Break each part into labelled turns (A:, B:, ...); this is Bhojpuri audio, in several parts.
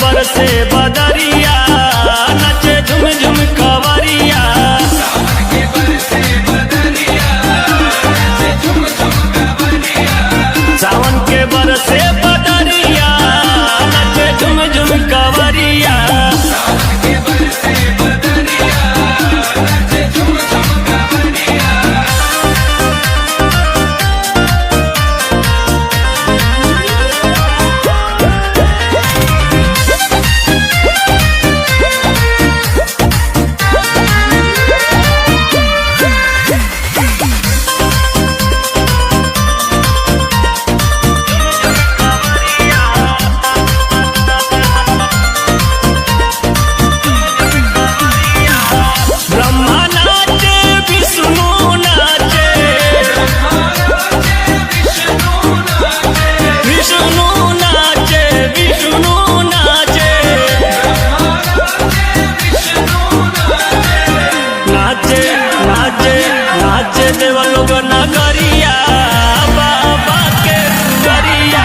A: बरसे बदरिया नचे झुम झुम कवरिया। सावन के बरसे बदरिया नचे झुम झुम कवरिया। नाचे देवा लोग नगरिया बाबा के दुआरिया।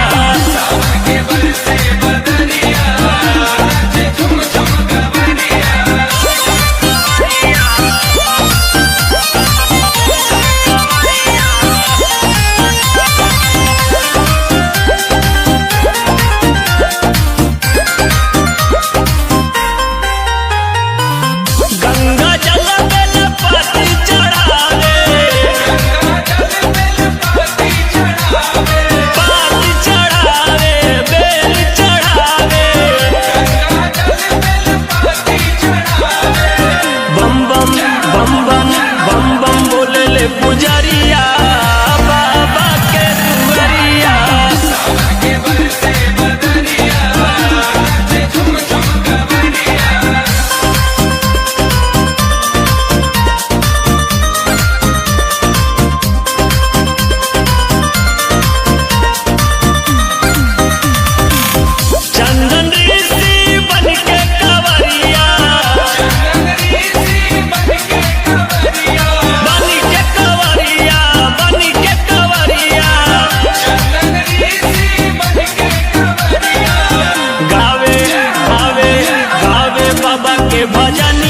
A: गंगा जल बेल पाती चढ़ावे बेल चढ़ावे। बम बम बम बम बम बम बोले ले पुजरिया बाबा के दुआरिया। चंदन ऋषि बन के कवरिया गावे गावे गावे बाबा के भजन।